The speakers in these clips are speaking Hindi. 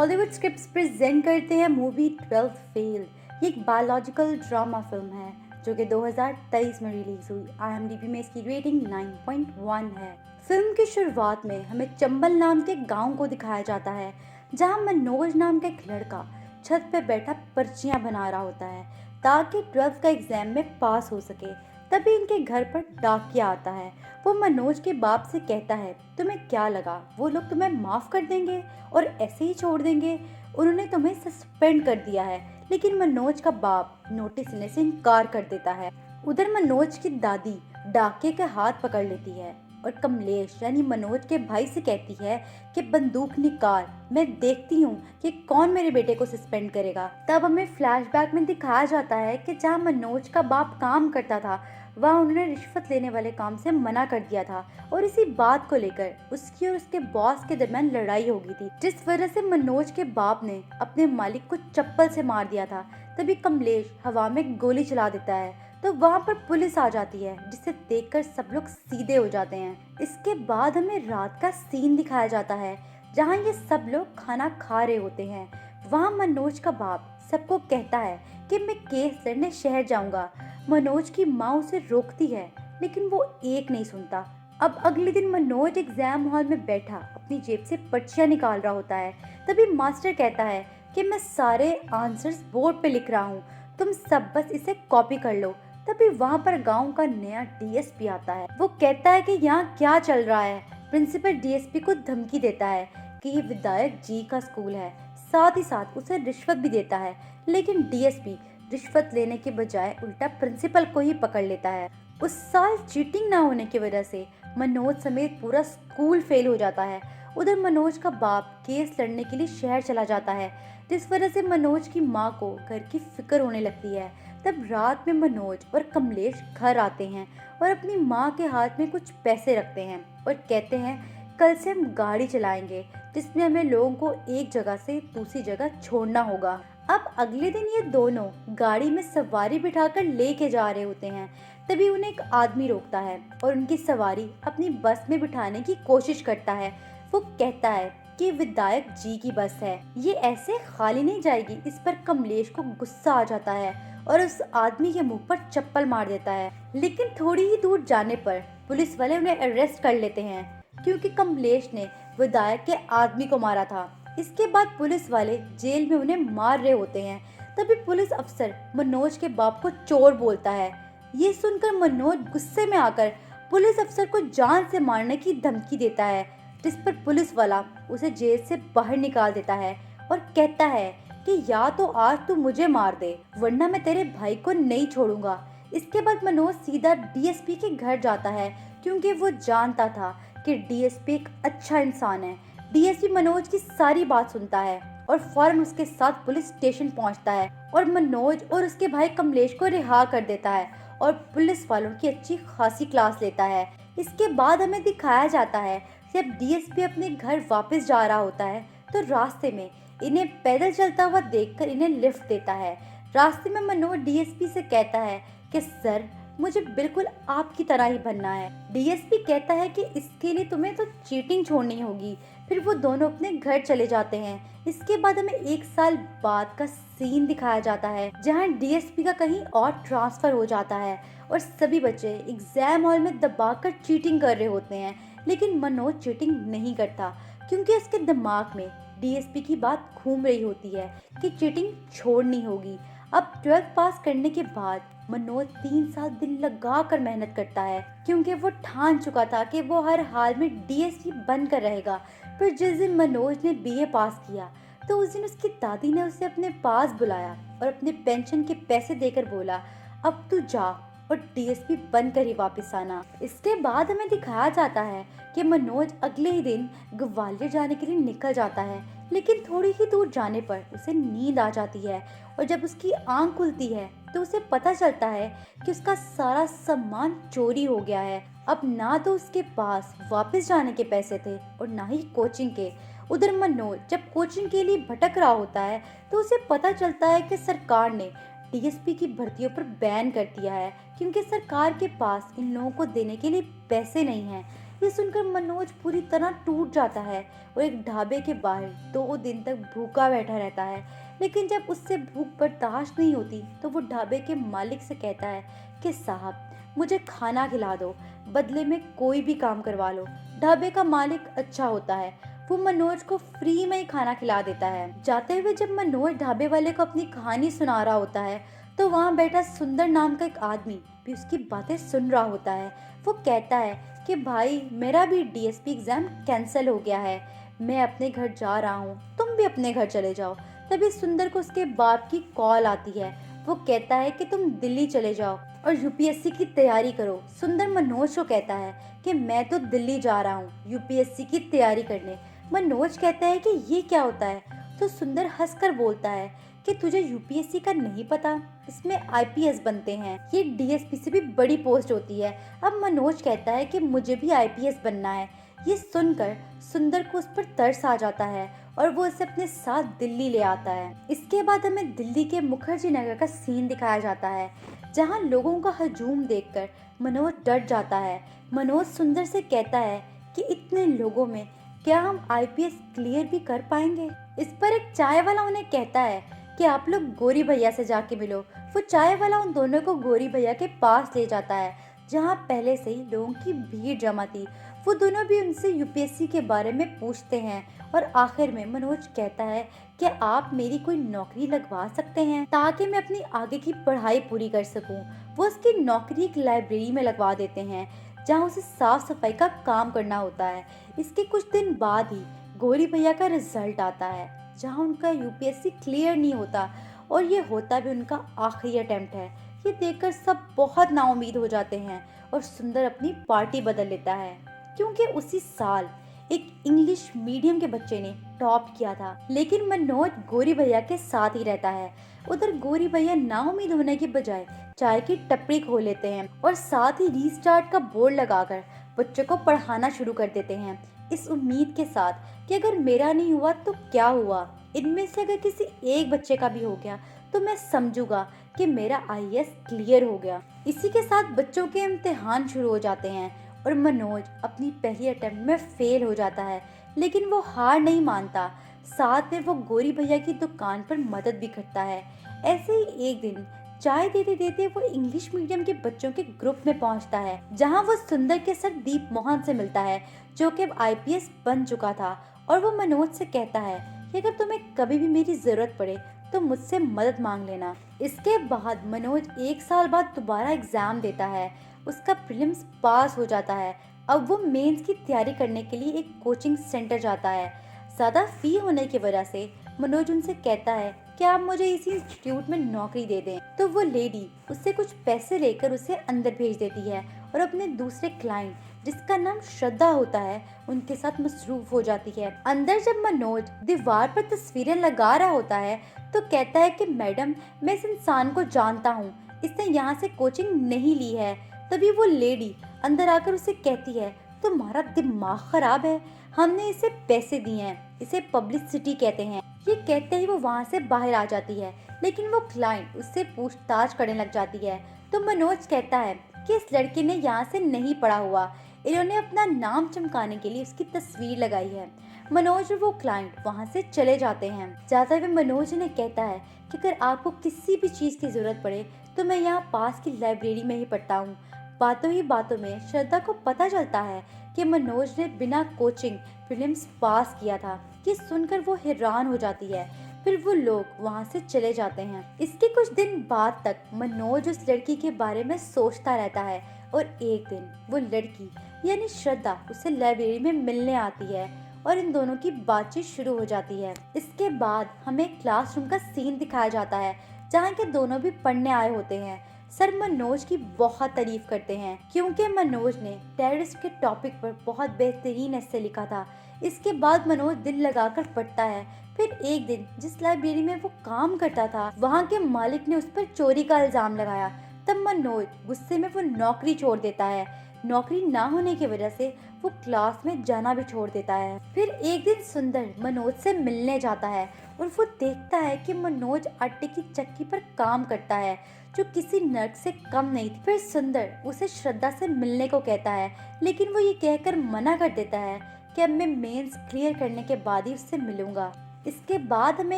बॉलीवुड स्क्रिप्ट्स प्रेजेंट करते हैं मूवी 12 फेल। ये एक बायोलॉजिकल ड्रामा फिल्म है जो कि 2023 में रिलीज हुई। IMDb में इसकी रेटिंग 9.1 है। फिल्म की शुरुआत में हमें चंबल नाम के गांव को दिखाया जाता है जहां मनोज नाम का एक लड़का छत पे बैठा पर्चियां बना रहा होता है ताकि 12th का एग्जाम में पास हो सके। तभी इनके घर पर डाकिया आता है। वो मनोज के बाप से कहता है, तुम्हें क्या लगा वो लोग तुम्हें माफ कर देंगे और ऐसे ही छोड़ देंगे? उन्होंने तुम्हें सस्पेंड कर दिया है। लेकिन मनोज का बाप नोटिस लेने से इनकार कर देता है। उधर मनोज की दादी डाके के हाथ पकड़ लेती है और कमलेश यानी मनोज के भाई से कहती है कि बंदूक निकाल, मैं देखती हूँ कि कौन मेरे बेटे को सस्पेंड करेगा। तब हमें फ्लैशबैक में दिखाया जाता है कि जहाँ मनोज का बाप काम करता था वहाँ उन्होंने रिश्वत लेने वाले काम से मना कर दिया था और इसी बात को लेकर उसकी और उसके बॉस के दरमियान लड़ाई हो गई थी, जिस वजह से मनोज के बाप ने अपने मालिक को चप्पल से मार दिया था। तभी कमलेश हवा में गोली चला देता है तो वहाँ पर पुलिस आ जाती है जिसे देखकर सब लोग सीधे हो जाते हैं। इसके बाद हमें रात का सीन दिखाया जाता है जहाँ ये सब लोग खाना खा रहे होते हैं। वहाँ मनोज का बाप सबको कहता है कि मैं केस लड़ने शहर जाऊंगा। मनोज की माँ उसे रोकती है लेकिन वो एक नहीं सुनता। अब अगले दिन मनोज एग्जाम हॉल में बैठा अपनी जेब से पर्चियां निकाल रहा होता है। तभी मास्टर कहता है कि मैं सारे आंसर्स बोर्ड पे लिख रहा हूँ, तुम सब बस इसे कॉपी कर लो। तभी वहाँ पर गांव का नया DSP आता है। वो कहता है कि यहाँ क्या चल रहा है। प्रिंसिपल DSP को धमकी देता है कि ये विधायक जी का स्कूल है, साथ ही साथ उसे रिश्वत भी देता है। लेकिन DSP रिश्वत लेने के बजाय उल्टा प्रिंसिपल को ही पकड़ लेता है। उस साल चीटिंग ना होने की वजह से मनोज समेत पूरा स्कूल फेल हो जाता है। उधर मनोज का बाप केस लड़ने के लिए शहर चला जाता है, जिस वजह से मनोज की माँ को घर की फिक्र होने लगती है। तब रात में मनोज और कमलेश घर आते हैं और अपनी माँ के हाथ में कुछ पैसे रखते हैं और कहते हैं कल से हम गाड़ी चलाएंगे जिसमें हमें लोगों को एक जगह से दूसरी जगह छोड़ना होगा। अब अगले दिन ये दोनों गाड़ी में सवारी बिठाकर लेके जा रहे होते हैं। तभी उन्हें एक आदमी रोकता है और उनकी सवारी अपनी बस में बिठाने की कोशिश करता है। वो कहता है कि विधायक जी की बस है, ये ऐसे खाली नहीं जाएगी। इस पर कमलेश को गुस्सा आ जाता है और उस आदमी के मुंह पर चप्पल मार देता है। लेकिन थोड़ी ही दूर जाने पर पुलिस वाले उन्हें अरेस्ट कर लेते हैं क्योंकि कमलेश ने विधायक के आदमी को मारा था। इसके बाद पुलिस वाले जेल में उन्हें मार रहे होते हैं। तभी पुलिस अफसर मनोज के बाप को चोर बोलता है। ये सुनकर मनोज गुस्से में आकर पुलिस अफसर को जान से मारने की धमकी देता है, जिस पर पुलिस वाला उसे जेल से बाहर निकाल देता है और कहता है कि या तो आज तू मुझे मार दे वरना मैं तेरे भाई को नहीं छोड़ूंगा। इसके बाद मनोज सीधा DSP के घर जाता है क्योंकि वो जानता था कि DSP एक अच्छा इंसान है। DSP मनोज की सारी बात सुनता है और फौरन उसके साथ पुलिस स्टेशन पहुंचता है और मनोज और उसके भाई कमलेश को रिहा कर देता है और पुलिस वालों की अच्छी खासी क्लास लेता है। इसके बाद हमें दिखाया जाता है जब DSP अपने घर वापस जा रहा होता है तो रास्ते में इन्हें पैदल चलता हुआ देखकर इन्हें लिफ्ट देता है। रास्ते में मनोज DSP से कहता है कि सर मुझे बिल्कुल आपकी तरह ही बनना है। DSP कहता है कि इसके लिए तुम्हें तो चीटिंग छोड़नी होगी। फिर वो दोनों अपने घर चले जाते हैं। इसके बाद हमें एक साल बाद का सीन दिखाया जाता है जहां DSP का कहीं और ट्रांसफर हो जाता है और सभी बच्चे एग्जाम हॉल में दबाकर चीटिंग कर रहे होते हैं। लेकिन मनोज चीटिंग नहीं करता क्योंकि उसके दिमाग में DSP की बात घूम रही होती है कि चीटिंग छोड़नी होगी। अब 12th पास करने के बाद मनोज 3 साल दिल लगा कर मेहनत करता है क्योंकि वो ठान चुका था कि वो हर हाल में DSP बनकर रहेगा। फिर जिस दिन मनोज ने BA पास किया तो उस दिन उसकी दादी ने उसे अपने पास बुलाया और अपने पेंशन के पैसे देकर बोला अब तू जा और DSP बनकर ही वापस आना। इसके बाद हमें दिखाया जाता है कि मनोज अगले ही दिन ग्वालियर जाने के लिए निकल जाता है, लेकिन थोड़ी ही दूर जाने पर उसे नींद आ जाती है और जब उसकी आंख खुलती है तो उसे पता चलता है कि उसका सारा सामान चोरी हो गया है। अब ना तो उसके पास वापस जाने के पैसे थे और ना ही कोचिंग के। उधर मनोज जब कोचिंग के लिए भटक रहा होता है तो उसे पता चलता है कि सरकार ने DSP की भर्तियों पर बैन कर दिया है क्योंकि सरकार के पास इन लोगों को देने के लिए पैसे नहीं हैं। ये सुनकर मनोज पूरी तरह टूट जाता है और एक ढाबे के बाहर 2 दिन तक भूखा बैठा रहता है। लेकिन जब उससे भूख बर्दाश्त नहीं होती तो वो ढाबे के मालिक से कहता है कि साहब मुझे खाना खिला दो, बदले में कोई भी काम करवा लो। ढाबे का मालिक अच्छा होता है, वो मनोज को फ्री में ही खाना खिला देता है। जाते हुए जब मनोज ढाबे वाले को अपनी कहानी सुना रहा होता है तो वहाँ बैठा सुंदर नाम का एक आदमी भी उसकी बातें सुन रहा होता है। वो कहता है कि भाई मेरा भी डीएसपी एग्जाम कैंसिल हो गया है, मैं अपने घर जा रहा हूँ, तुम भी अपने घर चले जाओ। तभी सुंदर को उसके बाप की कॉल आती है। वो कहता है कि तुम दिल्ली चले जाओ और यूपीएससी की तैयारी करो। सुंदर मनोज को कहता है कि मैं तो दिल्ली जा रहा हूँ यूपीएससी की तैयारी करने। मनोज कहता है कि ये क्या होता है, तो सुंदर हंसकर बोलता है कि तुझे यूपीएससी का नहीं पता, इसमें आईपीएस बनते हैं, ये डीएसपी से भी बड़ी पोस्ट होती है। अब मनोज कहता है कि मुझे भी आईपीएस बनना है। ये सुनकर सुंदर को उस पर तरस आ जाता है और वो उसे अपने साथ दिल्ली ले आता है। इसके बाद हमें दिल्ली के मुखर्जी नगर का सीन दिखाया जाता है, जहाँ लोगों का हजूम देखकर मनोज डर जाता है। मनोज सुंदर से कहता है कि इतने लोगों में क्या हम आईपीएस क्लियर भी कर पाएंगे। इस पर एक चाय वाला उन्हें कहता है कि आप लोग गोरी भैया से जाके मिलो। वो चाय वाला उन दोनों को गोरी भैया के पास ले जाता है, जहाँ पहले से ही लोगों की भीड़ जमा थी। वो दोनों भी उनसे यूपीएससी के बारे में पूछते हैं और आखिर में मनोज कहता है कि आप मेरी कोई नौकरी लगवा सकते हैं ताकि मैं अपनी आगे की पढ़ाई पूरी कर सकूं। वो उसकी नौकरी एक लाइब्रेरी में लगवा देते हैं, जहाँ उसे साफ सफाई का काम करना होता है। इसके कुछ दिन बाद ही गोरी भैया का रिजल्ट आता है, जहाँ उनका यूपीएससी क्लियर नहीं होता और ये होता भी उनका आखिरी अटेम्प्ट है। ये देखकर सब बहुत नाउम्मीद हो जाते हैं और सुंदर अपनी पार्टी बदल लेता है, क्योंकि उसी साल एक इंग्लिश मीडियम के बच्चे ने टॉप किया था। लेकिन मनोज गोरी भैया के साथ ही रहता है। उधर गोरी भैया नाउम्मीद होने की बजाय चाय की टपरी खोल लेते हैं और साथ ही रीस्टार्ट का बोर्ड लगाकर बच्चों को पढ़ाना शुरू कर देते हैं, इस उम्मीद के साथ कि अगर मेरा नहीं हुआ तो क्या हुआ, इनमें से अगर किसी एक बच्चे का भी हो गया तो मैं समझूंगा कि मेरा आईएएस क्लियर हो गया। इसी के साथ बच्चों के इम्तिहान शुरू हो जाते हैं और मनोज अपनी पहली अटेम्प्ट में फेल हो जाता है, लेकिन वो हार नहीं मानता। साथ में वो गोरी भैया की दुकान पर मदद भी करता है। ऐसे ही एक दिन चाय देते देते वो इंग्लिश मीडियम के बच्चों के ग्रुप में पहुंचता है, जहां वो सुंदर के सर दीप मोहन से मिलता है, जो कि अब आईपीएस बन चुका था। और वो मनोज से कहता है कि अगर तुम्हें कभी भी मेरी जरूरत पड़े तो मुझसे मदद मांग लेना। इसके बाद मनोज 1 साल बाद दोबारा एग्जाम देता है, उसका प्रीलिम्स पास हो जाता है। अब वो मेंस की तैयारी करने के लिए एक कोचिंग सेंटर जाता है। ज़्यादा फी होने की वजह से मनोज उनसे कहता है कि आप मुझे इसी इंस्टीट्यूट में नौकरी दे दें। तो वो लेडी उससे कुछ पैसे लेकर उसे अंदर भेज देती है और अपने दूसरे क्लाइंट, जिसका नाम श्रद्धा होता है, उनके साथ मसरूफ हो जाती है। अंदर जब मनोज दीवार पर तस्वीरें लगा रहा होता है तो कहता है कि मैडम मैं इस इंसान को जानता हूँ, इसने यहाँ से कोचिंग नहीं ली है। तभी वो लेडी अंदर आकर उसे कहती है तुम्हारा दिमाग खराब है, हमने इसे पैसे दिए हैं, इसे पब्लिसिटी कहते हैं। ये कहते ही वो वहाँ से बाहर आ जाती है, लेकिन वो क्लाइंट उससे पूछताछ करने लग जाती है। तो मनोज कहता है कि इस लड़के ने यहाँ से नहीं पढ़ा हुआ, इन्होंने अपना नाम चमकाने के लिए उसकी तस्वीर लगाई है। मनोज और वो क्लाइंट वहाँ से चले जाते हैं। जाते हुए मनोज ने कहता है कि अगर आपको किसी भी चीज़ की जरूरत पड़े तो मैं यहाँ पास की लाइब्रेरी में ही पढ़ता हूँ। बातों ही बातों में श्रद्धा को पता चलता है कि मनोज ने बिना कोचिंग प्रीलिम्स पास किया था। ये सुनकर वो हैरान हो जाती है। फिर वो लोग वहाँ से चले जाते हैं। इसके कुछ दिन बाद तक मनोज उस लड़की के बारे में सोचता रहता है और एक दिन वो लड़की यानी श्रद्धा उसे लाइब्रेरी में मिलने आती है और इन दोनों की बातचीत शुरू हो जाती है। इसके बाद हमें क्लासरूम का सीन दिखाया जाता है, जहाँ के दोनों भी पढ़ने आए होते हैं। सर मनोज की बहुत तारीफ करते हैं क्योंकि मनोज ने टेररिस्ट के टॉपिक पर बहुत बेहतरीन ऐसे लिखा था। इसके बाद मनोज दिल लगाकर पढ़ता है। फिर एक दिन जिस लाइब्रेरी में वो काम करता था, वहाँ के मालिक ने उस पर चोरी का इल्जाम लगाया। तब मनोज गुस्से में वो नौकरी छोड़ देता है। नौकरी ना होने की वजह से वो क्लास में जाना भी छोड़ देता है। फिर एक दिन सुंदर मनोज से मिलने जाता है और वो देखता है कि मनोज आटे की चक्की पर काम करता है, जो किसी नर्क से कम नहीं थी। फिर सुंदर उसे श्रद्धा से मिलने को कहता है, लेकिन वो ये कहकर मना कर देता है कि अब मैं मेंस क्लियर करने के बाद ही उससे मिलूंगा। इसके बाद हमें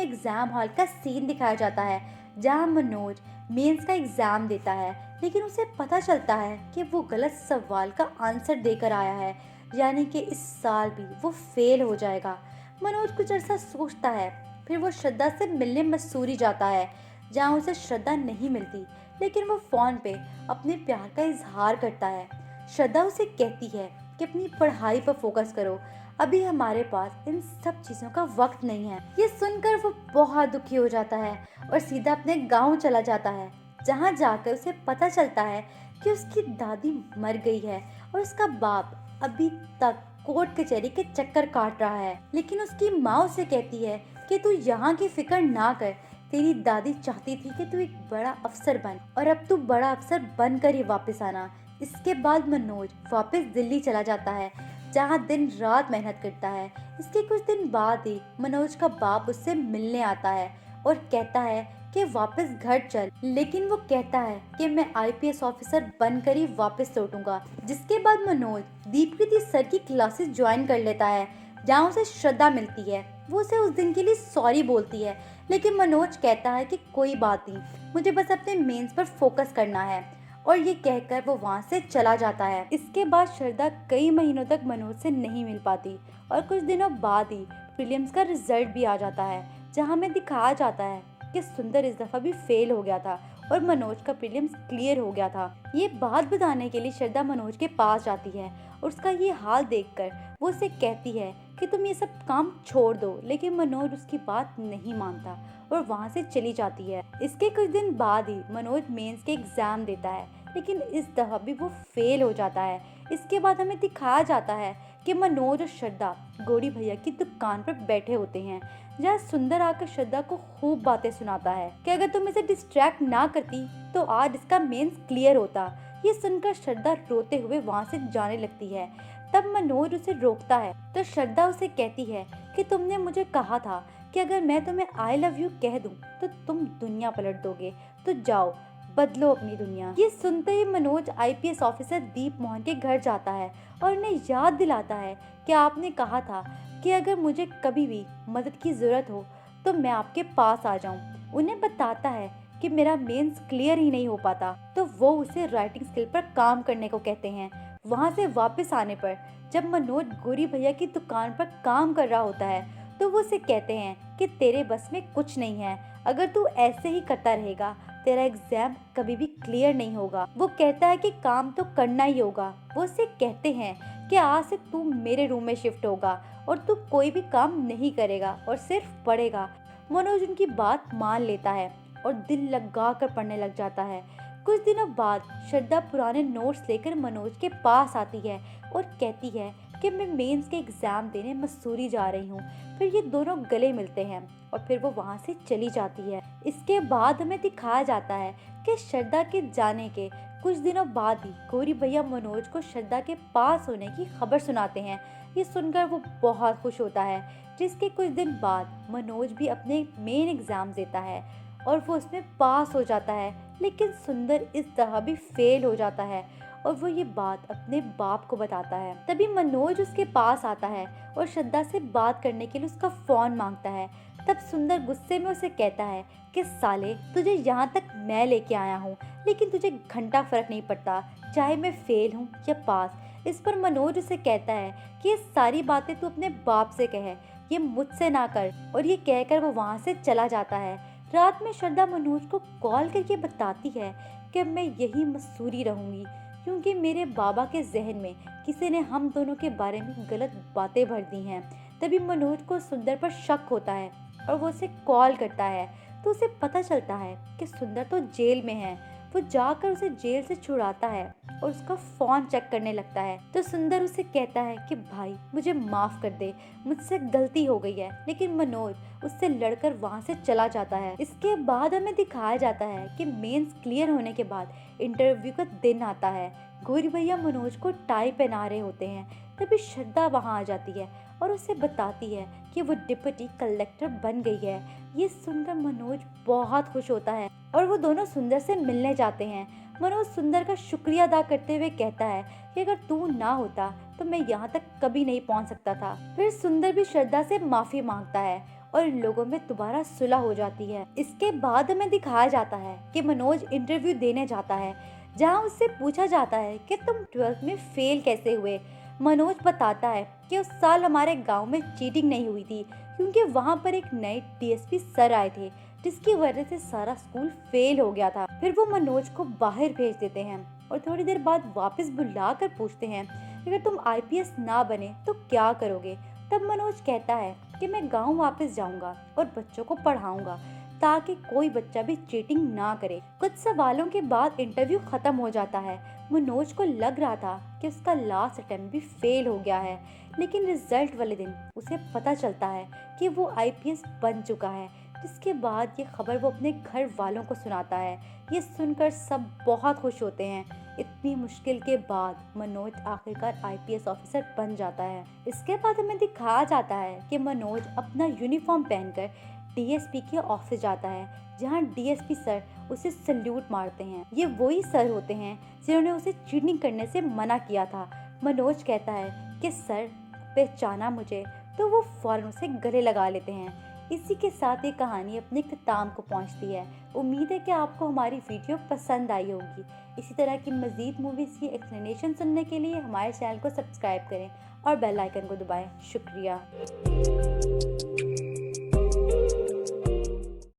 एग्जाम हॉल का सीन दिखाया जाता है, जहाँ मनोज मेंस का एग्जाम देता है, लेकिन उसे पता चलता है कि वो गलत सवाल का आंसर देकर आया है, यानी कि इस साल भी वो फेल हो जाएगा। मनोज कुछ अरसा सोचता है, फिर वो श्रद्धा से मिलने मसूरी जाता है, जहाँ उसे श्रद्धा नहीं मिलती, लेकिन वो फोन पे अपने प्यार का इजहार करता है। श्रद्धा उसे कहती है कि अपनी पढ़ाई पर फोकस करो, अभी हमारे पास इन सब चीजों का वक्त नहीं है। ये सुनकर वो बहुत दुखी हो जाता है और सीधा अपने गांव चला जाता है, जहां जाकर उसे पता चलता है कि उसकी दादी मर गई है और उसका बाप अभी तक कोर्ट कचहरी के चक्कर काट रहा है। लेकिन उसकी माँ उसे कहती है कि तू यहाँ की फिक्र ना कर, तेरी दादी चाहती थी कि तू एक बड़ा अफसर बन और अब तू बड़ा अफसर बनकर ही वापस आना। इसके बाद मनोज वापस दिल्ली चला जाता है, जहाँ दिन रात मेहनत करता है। इसके कुछ दिन बाद ही मनोज का बाप उससे मिलने आता है और कहता है कि वापस घर चल, लेकिन वो कहता है कि मैं आईपीएस ऑफिसर बनकर ही वापस लौटूंगा। जिसके बाद मनोज दीपकृति सर की क्लासेस ज्वाइन कर लेता है, जहाँ उसे श्रद्धा मिलती है। वो उसे उस दिन के लिए सॉरी बोलती है, लेकिन मनोज कहता है कि कोई बात नहीं, मुझे बस अपने मेंस पर फोकस करना है, और ये कहकर वो वहाँ से चला जाता है। इसके बाद श्रद्धा कई महीनों तक मनोज से नहीं मिल पाती और कुछ दिनों बाद ही प्रीलिम्स का रिजल्ट भी आ जाता है, जहाँ हमें दिखाया जाता है कि सुंदर इस दफा भी फेल हो गया था और मनोज का प्रीलिम्स क्लियर हो गया था। ये बात बताने के लिए श्रद्धा मनोज के पास जाती है और उसका ये हाल देखकर वो उसे कहती है कि तुम ये सब काम छोड़ दो, लेकिन मनोज उसकी बात नहीं मानता और वहाँ से चली जाती है। इसके कुछ दिन बाद ही मनोज मेंस के एग्जाम देता है, लेकिन इस दफा भी वो फेल हो जाता है। इसके बाद हमें दिखाया जाता है कि मनोज और श्रद्धा गौरी भैया की दुकान पर बैठे होते हैं, जहाँ सुंदर आकर श्रद्धा को खूब बातें सुनाता है कि अगर तुम इसे डिस्ट्रैक्ट ना करती तो आज इसका मेंस क्लियर होता। ये सुनकर श्रद्धा रोते हुए वहाँ से जाने लगती है। तब मनोज उसे रोकता है तो श्रद्धा उसे कहती है कि तुमने मुझे कहा था कि अगर मैं तुम्हें आई लव यू कह दूं तो तुम दुनिया पलट दोगे, तो जाओ बदलो अपनी दुनिया। ये सुनते ही मनोज आईपीएस ऑफिसर दीप मोहन के घर जाता है और उन्हें याद दिलाता है कि आपने कहा था कि अगर मुझे कभी भी मदद की जरूरत हो तो मैं आपके पास आ जाऊं। उन्हें बताता है कि मेरा मेंस क्लियर ही नहीं हो पाता, तो वो उसे राइटिंग स्किल पर काम करने को कहते हैं। वहाँ से वापस आने पर जब मनोज गौरी भैया की दुकान पर काम कर रहा होता है तो वो उसे कहते हैं कि तेरे बस में कुछ नहीं है, अगर तू ऐसे ही करता रहेगा तेरा एग्जाम कभी भी क्लियर नहीं होगा। वो कहता है कि काम तो करना ही होगा। वो उसे कहते हैं कि आज से तू मेरे रूम में शिफ्ट होगा और तू कोई भी काम नहीं करेगा और सिर्फ पढ़ेगा। मनोज उनकी बात मान लेता है और दिल लगा कर पढ़ने लग जाता है। कुछ दिनों बाद श्रद्धा पुराने नोट्स लेकर मनोज के पास आती है और कहती है कि मैं मेंस के एग्जाम देने मसूरी जा रही हूँ। फिर ये दोनों गले मिलते हैं और फिर वो वहाँ से चली जाती है। इसके बाद हमें दिखाया जाता है कि श्रद्धा के जाने के कुछ दिनों बाद ही गौरी भैया मनोज को श्रद्धा के पास होने की खबर सुनाते हैं। ये सुनकर वो बहुत खुश होता है। जिसके कुछ दिन बाद मनोज भी अपने मेन एग्जाम देता है और वो उसमें पास हो जाता है, लेकिन सुंदर इस तरह भी फेल हो जाता है और वो ये बात अपने बाप को बताता है। तभी मनोज उसके पास आता है और श्रद्धा से बात करने के लिए उसका फोन मांगता है। तब सुंदर गुस्से में उसे कहता है कि साले तुझे यहाँ तक मैं लेके आया हूँ, लेकिन तुझे घंटा फर्क नहीं पड़ता चाहे मैं फेल हूँ या पास। इस पर मनोज उसे कहता है कि ये सारी बातें तू अपने बाप से कहे, ये मुझसे ना कर, और ये कहकर वो वहाँ से चला जाता है। रात में श्रद्धा मनोज को कॉल करके बताती है कि अब मैं यही मसूरी रहूंगी, क्योंकि मेरे बाबा के जहन में किसी ने हम दोनों के बारे में गलत बातें भर दी हैं। तभी मनोज को सुंदर पर शक होता है और वो उसे कॉल करता है तो उसे पता चलता है कि सुंदर तो जेल में है। वो जाकर उसे जेल से छुड़ाता है और उसका फोन चेक करने लगता है। तो सुंदर उसे कहता है कि भाई मुझे माफ कर दे, मुझसे गलती हो गई है। लेकिन मनोज उससे लड़कर वहाँ से चला जाता है। इसके बाद हमें दिखाया जाता है कि मेंस क्लियर होने के बाद इंटरव्यू का दिन आता है। गौरी भैया मनोज को टाई पहना रहे होते हैं, तभी श्रद्धा वहाँ आ जाती है और उसे बताती है कि वो डिप्टी कलेक्टर बन गई है। ये सुनकर मनोज बहुत खुश होता है और वो दोनों सुंदर से मिलने जाते हैं। मनोज सुंदर का शुक्रिया अदा करते हुए कहता है कि अगर तू ना होता तो मैं यहाँ तक कभी नहीं पहुँच सकता था। फिर सुंदर भी श्रद्धा से माफी मांगता है और इन लोगों में दोबारा सुलह हो जाती है। इसके बाद हमें दिखाया जाता है कि मनोज इंटरव्यू देने जाता है, जहाँ उससे पूछा जाता है कि तुम 12th में फेल कैसे हुए। मनोज बताता है कि उस साल हमारे गांव में चीटिंग नहीं हुई थी, क्योंकि वहां पर एक नए डीएसपी सर आए थे, जिसकी वजह से सारा स्कूल फेल हो गया था। फिर वो मनोज को बाहर भेज देते हैं और थोड़ी देर बाद वापस बुला कर पूछते हैं अगर तुम आईपीएस ना बने तो क्या करोगे। तब मनोज कहता है कि मैं गाँव वापस जाऊंगा और बच्चों को पढ़ाऊंगा ताकि कोई बच्चा भी चीटिंग ना करे। कुछ सवालों के बाद इंटरव्यू खत्म हो जाता है। मनोज को लग रहा था कि उसका लास्ट अटेम्प्ट भी फेल हो गया है, लेकिन रिजल्ट वाले दिन उसे पता चलता है कि वो आईपीएस बन चुका है। जिसके बाद ये खबर वो अपने घर वालों को सुनाता है। ये सुनकर सब बहुत खुश होते हैं। इतनी मुश्किल के बाद मनोज आखिरकार आईपीएस ऑफिसर बन जाता है। इसके बाद हमें दिखाया जाता है कि मनोज अपना यूनिफॉर्म पहनकर डीएसपी के ऑफिस जाता है, जहां डीएसपी सर उसे सल्यूट मारते हैं। ये वही सर होते हैं जिन्होंने उसे चीटिंग करने से मना किया था। मनोज कहता है कि सर पहचाना मुझे, तो वो फौरन उसे गले लगा लेते हैं। इसी के साथ ये कहानी अपने इख्तिताम को पहुंचती है। उम्मीद है कि आपको हमारी वीडियो पसंद आई होगी। इसी तरह की मज़ीद मूवीज़ की एक्सप्लेनेशन सुनने के लिए हमारे चैनल को सब्सक्राइब करें और बेल आइकन को दबाएं। शुक्रिया।